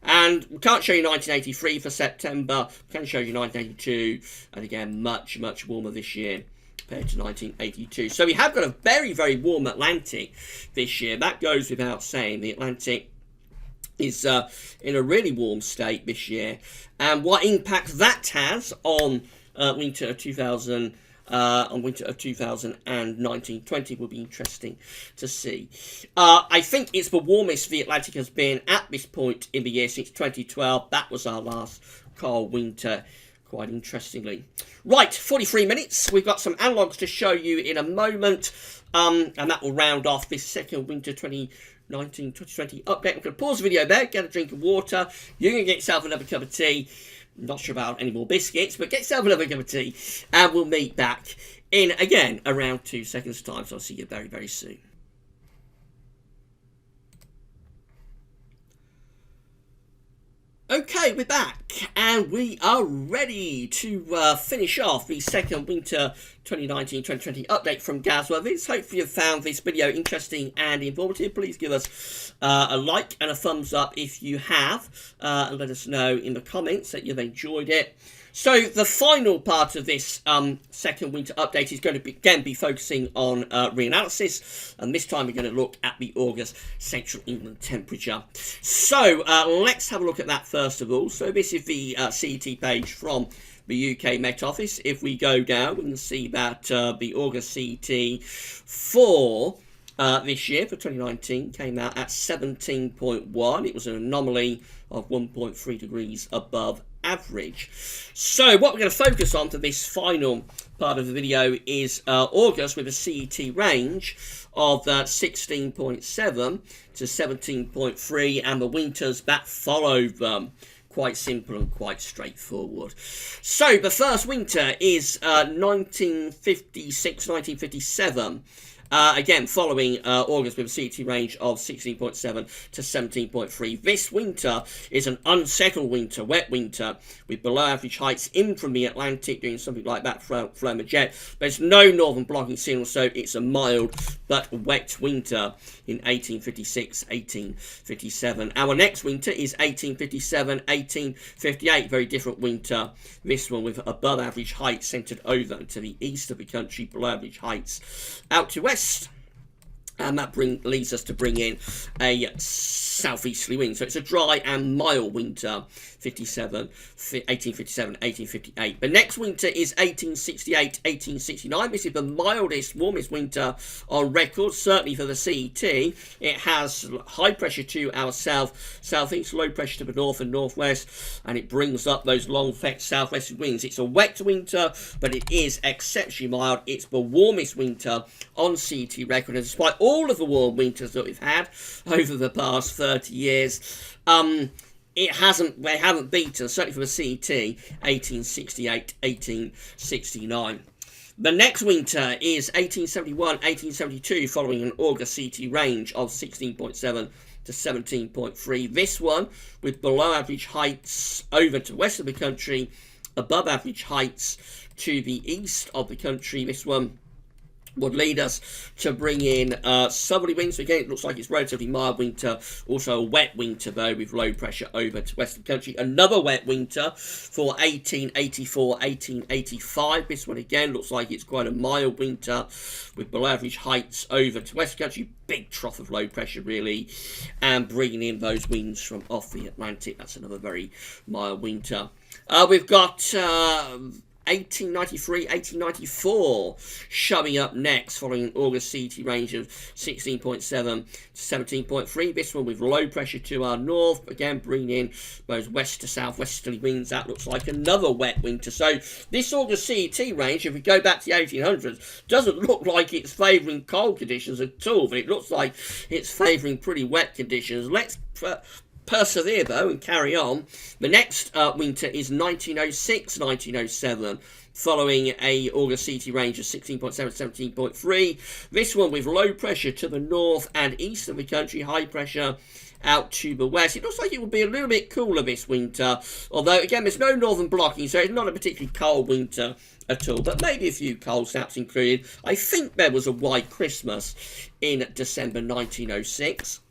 And we can't show you 1983 for September. We can show you 1982. And again, much, much warmer this year compared to 1982. So we have got a very, very warm Atlantic this year. That goes without saying. The Atlantic is in a really warm state this year. And what impact that has on winter of 2019-20 will be interesting to see. I think it's the warmest the Atlantic has been at this point in the year since 2012. That was our last cold winter, quite interestingly. Right, 43 minutes. We've got some analogues to show you in a moment, and that will round off this second winter 2019-2020 update. I'm going to pause the video there, get a drink of water. You're going to get yourself another cup of tea. Not sure about any more biscuits, but get yourself another cup of tea, and we'll meet back in, again, around 2 seconds' time. So I'll see you very, very soon. Okay, we're back, and we are ready to finish off the second winter 2019-2020 update from GWV. Hopefully you've found this video interesting and informative. Please give us a like and a thumbs up if you have, and let us know in the comments that you've enjoyed it. So the final part of this second winter update is going to be focusing on reanalysis, and this time we're going to look at the August Central England temperature. So let's have a look at that first of all. So this is the CET page from the UK Met Office. If we go down, we can see that the August CET for this year, for 2019, came out at 17.1. It was an anomaly of 1.3 degrees above average. So what we're going to focus on for this final part of the video is August, with a CET range of 16.7 to 17.3, and the winters that follow them. Quite simple and quite straightforward. So the first winter is 1956, 1957. Again, following August with a CET range of 16.7 to 17.3. This winter is an unsettled winter, wet winter, with below average heights in from the Atlantic, doing something like that from a jet. There's no northern blocking signal, so it's a mild but wet winter in 1856, 1857. Our next winter is 1857, 1858. Very different winter. This one with above average heights centered over to the east of the country, below average heights out to west. And that leads us to bring in a southeasterly wind. So it's a dry and mild winter, 1857, 1858. The next winter is 1868, 1869. This is the mildest, warmest winter on record, certainly for the CET. It has high pressure to our southeast, low pressure to the north and northwest, and it brings up those long fetched southwestern winds. It's a wet winter, but it is exceptionally mild. It's the warmest winter on CET record, and despite all of the warm winters that we've had over the past 30 years, they haven't beaten, certainly for the CET, 1868, 1869. The next winter is 1871, 1872, following an August CET range of 16.7 to 17.3. This one with below average heights over to the west of the country, above average heights to the east of the country. This one would lead us to bring in southerly winds. So again, it looks like it's relatively mild winter. Also a wet winter, though, with low pressure over to western country. Another wet winter for 1884, 1885. This one, again, looks like it's quite a mild winter with below average heights over to western country. Big trough of low pressure, really, and bringing in those winds from off the Atlantic. That's another very mild winter. We've got 1893, 1894 showing up next, following an August CET range of 16.7 to 17.3. This one with low pressure to our north, again bringing in those west to southwesterly winds. That looks like another wet winter. So this August CET range, if we go back to the 1800s, doesn't look like it's favouring cold conditions at all, but it looks like it's favouring pretty wet conditions. Let's persevere, though, and carry on. The next winter is 1906, 1907, following a August CET range of 16.7 to 17.3. This one with low pressure to the north and east of the country, high pressure out to the west. It looks like it will be a little bit cooler this winter, although, again, there's no northern blocking, so it's not a particularly cold winter at all, but maybe a few cold snaps included. I think there was a white Christmas in December 1906.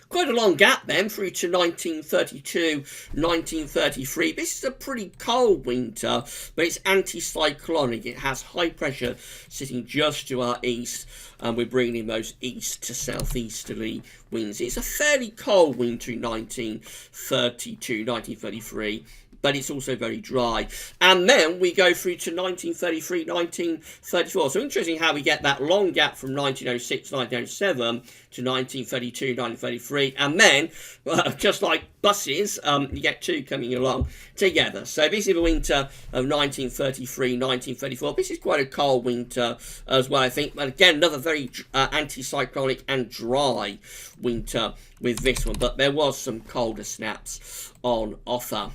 Quite a long gap then through to 1932, 1933. This is a pretty cold winter, but it's anticyclonic. It has high pressure sitting just to our east, and we're bringing in those east to southeasterly winds. It's a fairly cold winter in 1932, 1933. But it's also very dry. And then we go through to 1933, 1934. So interesting how we get that long gap from 1906, 1907 to 1932, 1933. And then, just like buses, you get two coming along together. So this is the winter of 1933, 1934. This is quite a cold winter as well, I think. But again, another very anticyclonic and dry winter with this one. But there was some colder snaps on offer.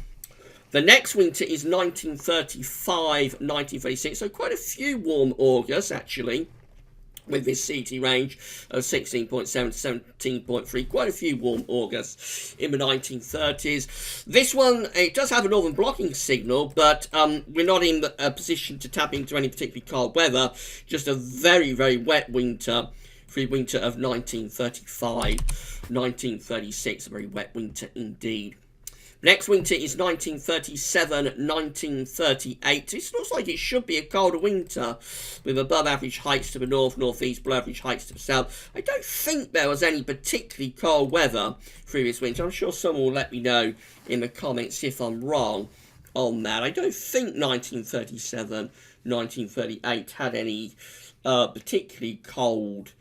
The next winter is 1935, 1936, so quite a few warm Augusts, actually, with this CET range of 16.7 to 17.3. Quite a few warm Augusts in the 1930s. This one, it does have a northern blocking signal, but we're not in a position to tap into any particularly cold weather. Just a very, very wet winter. Through winter of 1935, 1936, a very wet winter indeed. Next winter is 1937-1938. This looks like it should be a colder winter, with above average heights to the north, northeast, below average heights to the south. I don't think there was any particularly cold weather through this winter. I'm sure someone will let me know in the comments if I'm wrong on that. I don't think 1937-1938 had any particularly cold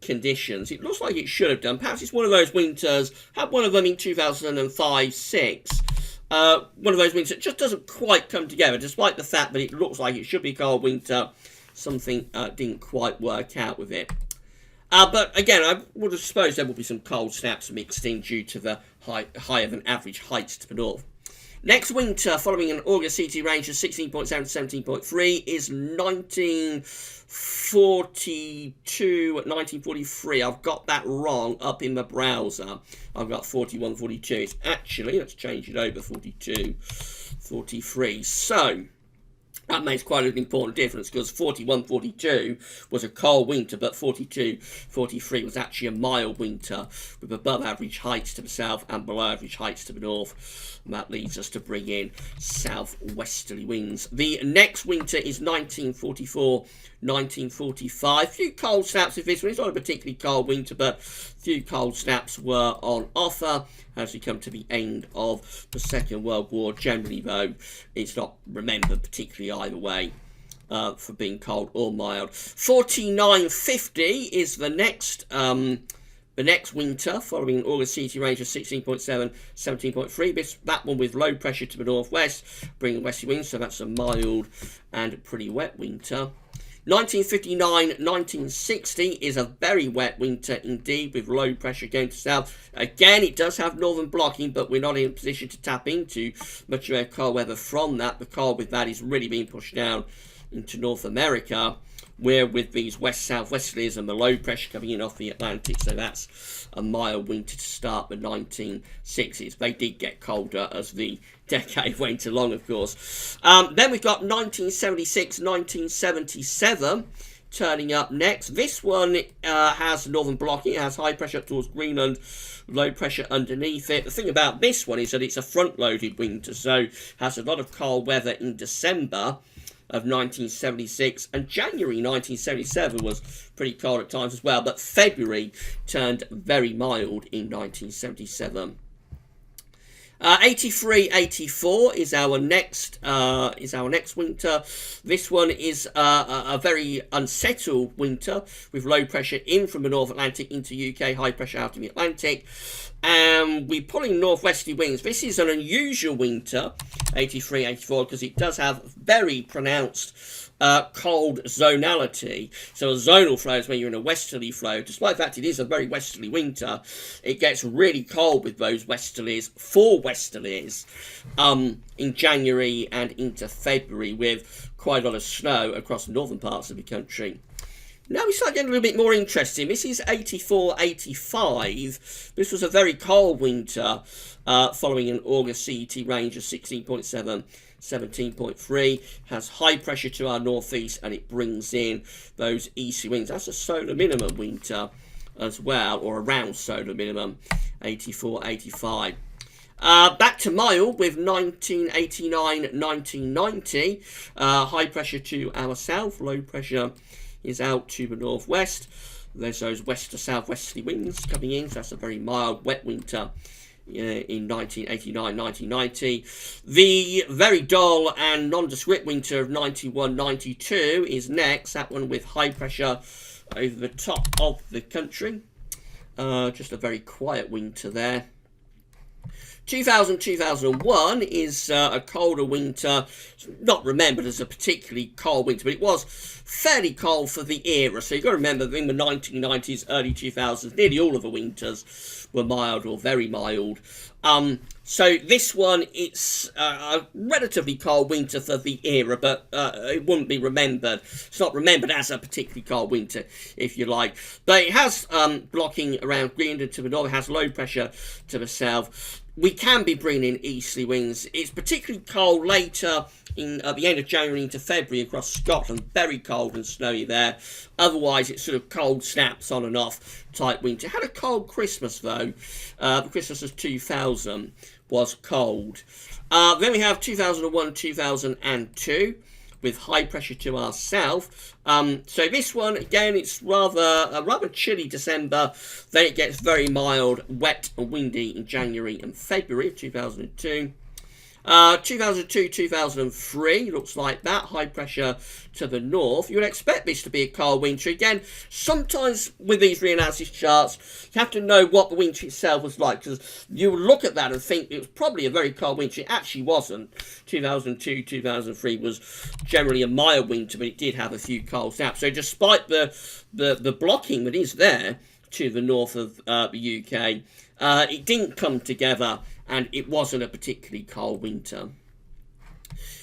conditions. It looks like it should have done. Perhaps it's one of those winters. Had one of them in 2005-06. One of those winters that just doesn't quite come together, despite the fact that it looks like it should be a cold winter. Something didn't quite work out with it. But again, I would have supposed there would be some cold snaps mixed in due to the higher than average heights to the north. Next winter, following an August CT range of 16.7 to 17.3, is 1942, 1943. I've got that wrong up in the browser. I've got 41, 42. It's actually, let's change it over, 42, 43. So that makes quite an important difference, because 41, 42 was a cold winter, but 42, 43 was actually a mild winter with above average heights to the south and below average heights to the north. And that leads us to bring in southwesterly winds. The next winter is 1944, 1945. Few cold snaps with this one. It's not a particularly cold winter, but few cold snaps were on offer as we come to the end of the Second World War. Generally, though, it's not remembered particularly either way for being cold or mild. 4950 is the next winter, following an August CT range of 16.7, 17.3. That one with low pressure to the northwest, bringing westerly winds, so that's a mild and pretty wet winter. 1959-1960 is a very wet winter indeed, with low pressure going to south. Again, it does have northern blocking, but we're not in a position to tap into much of our cold weather from that. The cold with that is really being pushed down into North America, where with these west-southwesterlies and the low pressure coming in off the Atlantic, so that's a mild winter to start the 1960s. They did get colder as the decade went along, of course. Then we've got 1976, 1977 turning up next. This one has northern blocking. It has high pressure up towards Greenland, low pressure underneath it. The thing about this one is that it's a front-loaded winter, so it has a lot of cold weather in December of 1976, and January 1977 was pretty cold at times as well, but February turned very mild in 1977. 83-84 is our next winter. This one is a very unsettled winter, with low pressure in from the North Atlantic into UK, high pressure out in the Atlantic, and we're pulling northwesterly winds. This is an unusual winter, 83-84, because it does have very pronounced cold zonality. So a zonal flow is when you're in a westerly flow. Despite the fact it is a very westerly winter, it gets really cold with those westerlies, 4 westerlies, in January and into February, with quite a lot of snow across the northern parts of the country. Now we start getting a little bit more interesting. This is 84-85. This was a very cold winter, following an August CET range of 16.7, 17.3. Has high pressure to our northeast, and it brings in those easterly winds. That's a solar minimum winter as well, or around solar minimum, 84-85. Back to mild with 1989-1990. High pressure to our south, low pressure is out to the northwest. There's those west to southwesterly winds coming in, so that's a very mild, wet winter in 1989-1990. The very dull and nondescript winter of 91-92 is next. That one with high pressure over the top of the country. Just a very quiet winter there. 2000-2001 is a colder winter. It's not remembered as a particularly cold winter, but it was fairly cold for the era. So you've got to remember that in the 1990s, early 2000s, nearly all of the winters were mild or very mild. So this one, it's a relatively cold winter for the era, but it wouldn't be remembered. It's not remembered as a particularly cold winter, if you like. But it has blocking around Greenland to the north. It has low pressure to the south. We can be bringing in easterly winds. It's particularly cold later at the end of January into February across Scotland. Very cold and snowy there. Otherwise, it's sort of cold snaps on and off type winter. Had a cold Christmas, though. The Christmas of 2000 was cold. Then we have 2001, 2002 with high pressure to our south. So this one, again, it's a rather chilly December. Then it gets very mild, wet and windy in January and February of 2002. 2002, 2003 looks like that, high pressure to the north. You would expect this to be a cold winter. Again, sometimes with these reanalysis charts, you have to know what the winter itself was like, because you would look at that and think it was probably a very cold winter. It actually wasn't. 2002, 2003 was generally a mild winter, but it did have a few cold snaps. So despite the blocking that is there to the north of the UK, it didn't come together, and it wasn't a particularly cold winter.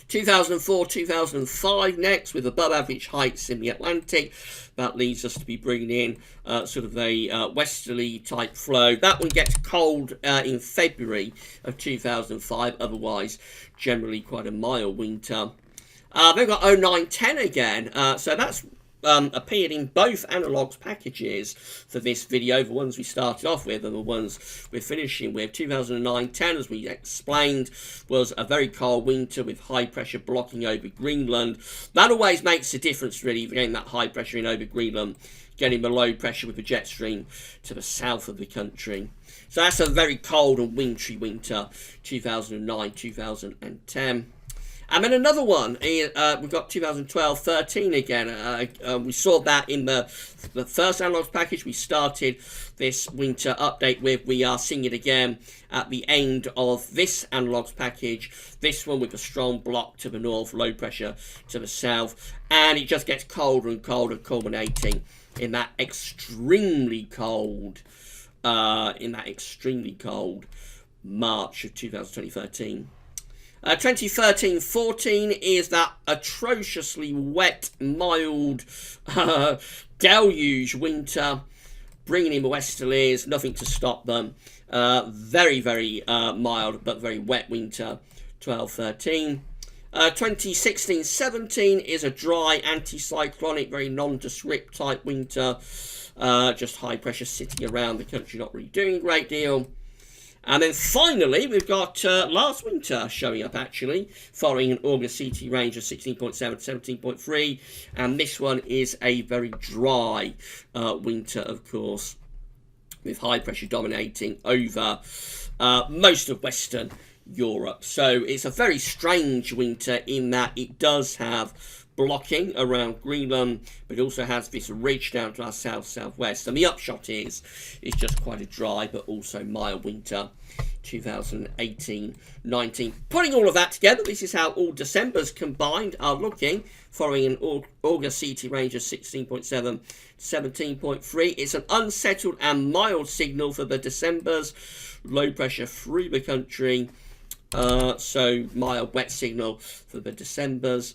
2004, 2005 next, with above average heights in the Atlantic. That leads us to be bringing in sort of a westerly type flow. That one gets cold in February of 2005, otherwise generally quite a mild winter. Then we've got 0910 again, so that's appeared in both analogues packages for this video, the ones we started off with and the ones we're finishing with. 2009-10, as we explained, was a very cold winter with high pressure blocking over Greenland. That always makes a difference, really, getting that high pressure in over Greenland, getting the low pressure with the jet stream to the south of the country. So that's a very cold and wintry winter, 2009-2010. And then another one, we've got 2012-13 again. We saw that in the first analogues package we started this winter update with. We are seeing it again at the end of this analogues package. This one with a strong block to the north, low pressure to the south. And it just gets colder and colder, culminating in that extremely cold, March of 2013. 2013-14 is that atrociously wet, mild deluge winter, bringing in the westerlies, nothing to stop them. Very, very mild but very wet winter, 12-13. 2016-17 is a dry, anticyclonic, very nondescript type winter. Just high pressure sitting around the country, not really doing a great deal. And then finally, we've got last winter showing up, actually, following an August CT range of 16.7 to 17.3. And this one is a very dry winter, of course, with high pressure dominating over most of Western Europe. So it's a very strange winter in that it does have blocking around Greenland, but it also has this ridge down to our south-southwest. And the upshot is it's just quite a dry but also mild winter, 2018-19. Putting all of that together, this is how all Decembers combined are looking, following an August CT range of 16.7 to 17.3. It's an unsettled and mild signal for the Decembers, low pressure through the country, so mild wet signal for the Decembers.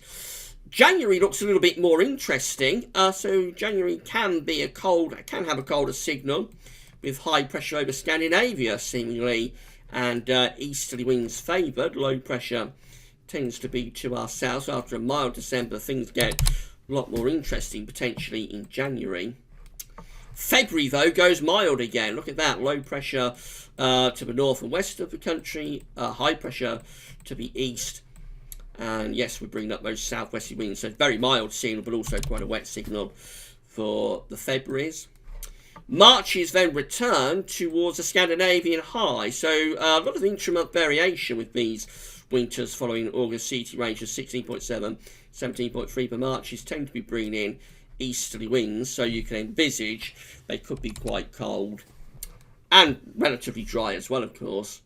January looks a little bit more interesting. So January can have a colder signal with high pressure over Scandinavia, seemingly, and easterly winds favoured. Low pressure tends to be to our south. So after a mild December, things get a lot more interesting potentially in January. February, though, goes mild again. Look at that. Low pressure to the north and west of the country. High pressure to the east. And yes, we're bringing up those southwesterly winds. So very mild signal, but also quite a wet signal for the Februaries. March is then returned towards a Scandinavian high. So a lot of intramonth variation with these winters following August CT range of 16.7, 17.3 per Marches tend to be bringing in easterly winds. So you can envisage they could be quite cold and relatively dry as well, of course.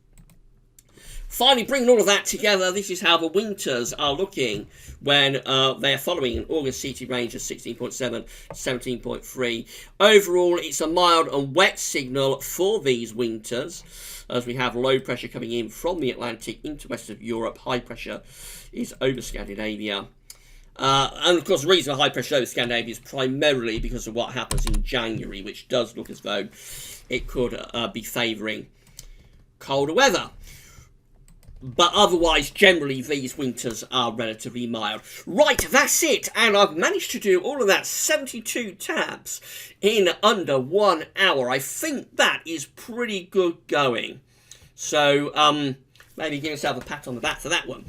Finally, bringing all of that together, this is how the winters are looking when they're following an August CT range of 16.7, 17.3. Overall, it's a mild and wet signal for these winters, as we have low pressure coming in from the Atlantic into west of Europe. High pressure is over Scandinavia. And of course, the reason for high pressure over Scandinavia is primarily because of what happens in January, which does look as though it could be favouring colder weather. But otherwise, generally, these winters are relatively mild. Right, that's it. And I've managed to do all of that 72 tabs in under 1 hour. I think that is pretty good going. So, Maybe give yourself a pat on the back for that one.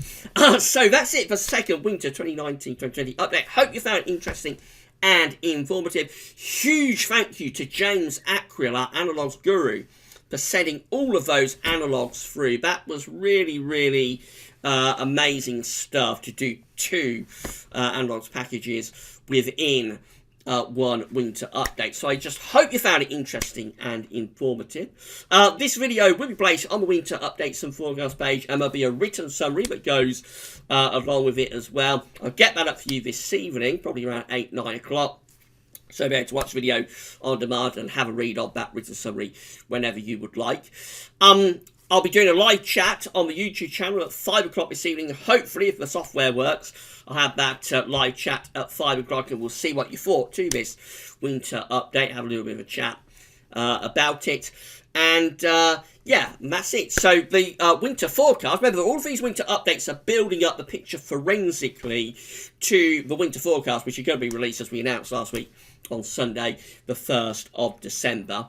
So that's it for second winter 2019-2020 update. Hope you found it interesting and informative. Huge thank you to James Aquil, our analogs guru, for sending all of those analogs through. That was really, really amazing stuff to do 2 analogs packages within one winter update. So I just hope you found it interesting and informative. This video will be placed on the winter updates and forecast page, and there'll be a written summary that goes along with it as well. I'll get that up for you this evening, probably around 8-9 o'clock. So you'll be able to watch the video on demand and have a read of that written summary whenever you would like. I'll be doing a live chat on the YouTube channel at 5 o'clock this evening. Hopefully, if the software works, I'll have that live chat at 5 o'clock, and we'll see what you thought to this winter update. Have a little bit of a chat about it. And yeah, and that's it. So the winter forecast, remember that all of these winter updates are building up the picture forensically to the winter forecast, which is going to be released, as we announced last week, on Sunday, the 1st of December.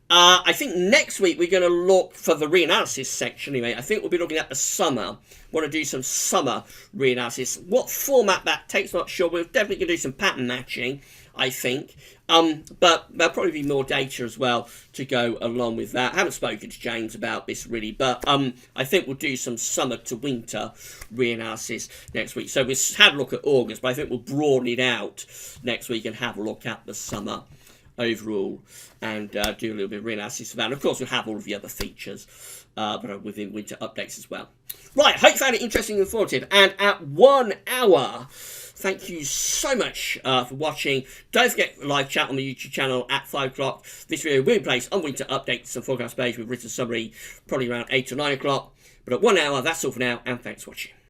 I think next week we're going to look for the reanalysis section anyway. I think we'll be looking at the summer. Want to do some summer reanalysis. What format that takes, not sure. We're definitely going to do some pattern matching, I think. But there'll probably be more data as well to go along with that. I haven't spoken to James about this really, but I think we'll do some summer to winter reanalysis next week. So we've had a look at August, but I think we'll broaden it out next week and have a look at the summer overall and do a little bit of reanalysis of that. And of course, we'll have all of the other features but are within winter updates as well. Right, hope you found it interesting and informative. And at 1 hour, thank you so much for watching. Don't forget the live chat on the YouTube channel at 5 o'clock. This video will be placed on winter updates and forecast page with written summary probably around 8 or 9 o'clock. But at 1 hour, that's all for now, and thanks for watching.